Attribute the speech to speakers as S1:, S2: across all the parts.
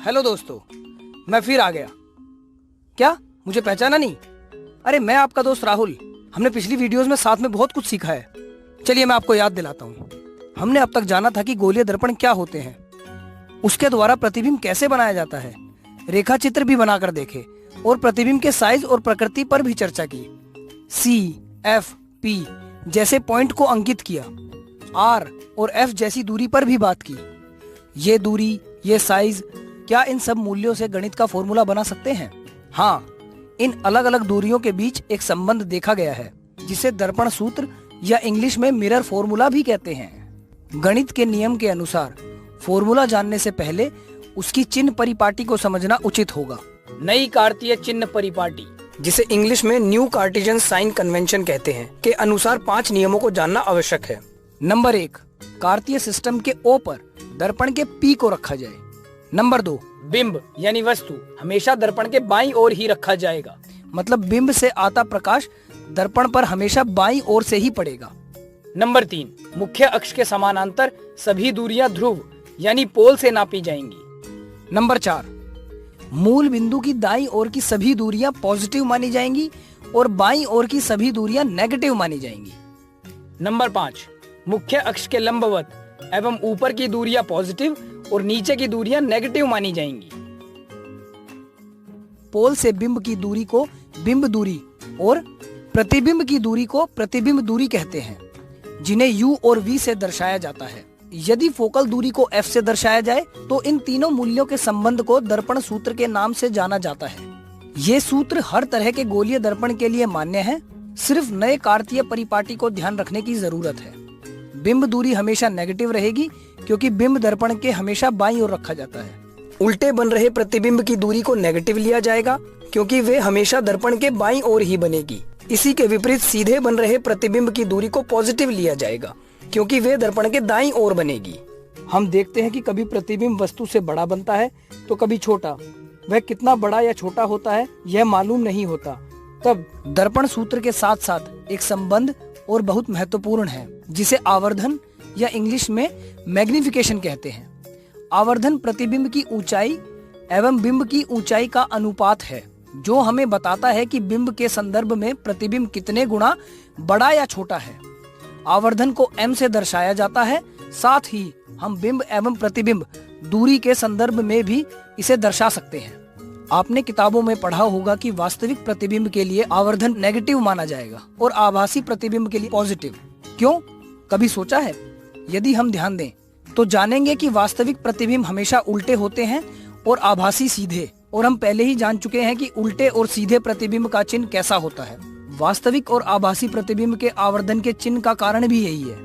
S1: Hello दोस्तों, मैं फिर आ गया। क्या मुझे पहचाना नहीं? अरे मैं आपका दोस्त राहुल। हमने पिछली वीडियोस में साथ में बहुत कुछ सीखा है। चलिए मैं आपको याद दिलाता हूँ। हमने अब तक जाना था कि गोलीय दर्पण क्या होते हैं, उसके द्वारा प्रतिबिंब कैसे बनाया जाता है, रेखा चित्र भी बनाकर देखे और प्रतिबिंब के साइज और प्रकृति पर भी चर्चा की। सी, एफ, पी जैसे पॉइंट को अंकित किया। आर और एफ जैसी दूरी पर भी बात की। ये दूरी, ये साइज, क्या इन सब मूल्यों से गणित का फॉर्मूला बना सकते हैं? हाँ, इन अलग अलग दूरियों के बीच एक संबंध देखा गया है जिसे दर्पण सूत्र या इंग्लिश में मिरर फॉर्मूला भी कहते हैं। गणित के नियम के अनुसार फॉर्मूला जानने से पहले उसकी चिन्ह परिपाटी को समझना उचित होगा। नई कार्तीय चिन्ह परिपाटी, जिसे इंग्लिश में न्यू कार्टेशियन साइन कन्वेंशन कहते हैं, के अनुसार 5 नियमों को जानना आवश्यक है। नंबर 1, कार्तीय सिस्टम के O पर दर्पण के P को रखा जाए। नंबर 2, बिंब यानी वस्तु हमेशा दर्पण के बाईं ओर ही रखा जाएगा। मतलब बिंब से आता प्रकाश दर्पण पर हमेशा बाईं ओर से ही पड़ेगा। नंबर 3, मुख्य अक्ष के समानांतर सभी दूरियां ध्रुव यानी पोल से नापी जाएंगी। नंबर 4, मूल बिंदु की दाईं ओर की सभी दूरियां पॉजिटिव मानी जाएंगी और बाईं ओर की सभी दूरियां नेगेटिव मानी जाएंगी। नंबर 5, मुख्य अक्ष के लंबवत एवं ऊपर की दूरियां पॉजिटिव और नीचे की दूरियां नेगेटिव मानी जाएंगी। पोल से बिंब की दूरी को बिंब दूरी और प्रतिबिंब की दूरी को प्रतिबिंब दूरी कहते हैं, जिन्हें U और V से दर्शाया जाता है। यदि फोकल दूरी को F से दर्शाया जाए तो इन तीनों मूल्यों के संबंध को दर्पण सूत्र के नाम से जाना जाता है। ये सूत्र हर तरह के गोलीय दर्पण के लिए मान्य है। सिर्फ नए कार्तीय परिपाटी को ध्यान रखने की जरूरत है। बिंब दूरी हमेशा नेगेटिव रहेगी क्योंकि बिंब दर्पण के हमेशा बाईं ओर रखा जाता है। उल्टे बन रहे प्रतिबिंब की दूरी को नेगेटिव लिया जाएगा क्योंकि वे हमेशा दर्पण के बाईं ओर ही बनेगी। इसी के विपरीत सीधे बन रहे प्रतिबिंब की दूरी को पॉजिटिव लिया जाएगा क्योंकि वे दर्पण के दाईं ओर बनेगी। हम देखते हैं कि कभी प्रतिबिंब वस्तु से बड़ा बनता है तो कभी छोटा। वह कितना बड़ा या छोटा होता है यह मालूम नहीं होता। तब दर्पण सूत्र के साथ साथ एक संबंध और बहुत महत्वपूर्ण है जिसे आवर्धन या इंग्लिश में मैग्निफिकेशन कहते हैं। आवर्धन प्रतिबिंब की ऊंचाई एवं बिंब की ऊंचाई का अनुपात है जो हमें बताता है कि बिंब के संदर्भ में प्रतिबिंब कितने गुना बड़ा या छोटा है। आवर्धन को m से दर्शाया जाता है। साथ ही हम बिंब एवं प्रतिबिंब दूरी के संदर्भ में भी इसे दर्शा सकते हैं। आपने किताबों में पढ़ा होगा कि वास्तविक प्रतिबिंब के लिए आवर्धन नेगेटिव माना जाएगा और आभासी प्रतिबिंब के लिए पॉजिटिव। क्यों? कभी सोचा है? यदि हम ध्यान दें तो जानेंगे कि वास्तविक प्रतिबिंब हमेशा उल्टे होते हैं और आभासी सीधे। और हम पहले ही जान चुके हैं कि उल्टे और सीधे प्रतिबिंब का चिन्ह कैसा होता है। वास्तविक और आभासी प्रतिबिंब के आवर्धन के चिन्ह का कारण भी यही है।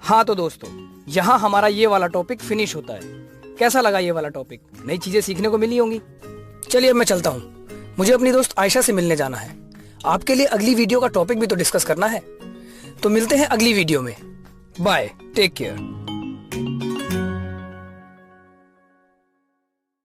S1: हाँ तो दोस्तों, यहाँ हमारा ये वाला टॉपिक फिनिश होता है। कैसा लगा ये वाला टॉपिक? नई चीजें सीखने को मिली होंगी। चलिए अब मैं चलता हूँ, मुझे अपनी दोस्त आयशा से मिलने जाना है। आपके लिए अगली वीडियो का टॉपिक भी तो डिस्कस करना है। तो मिलते हैं अगली वीडियो में। Bye, take care.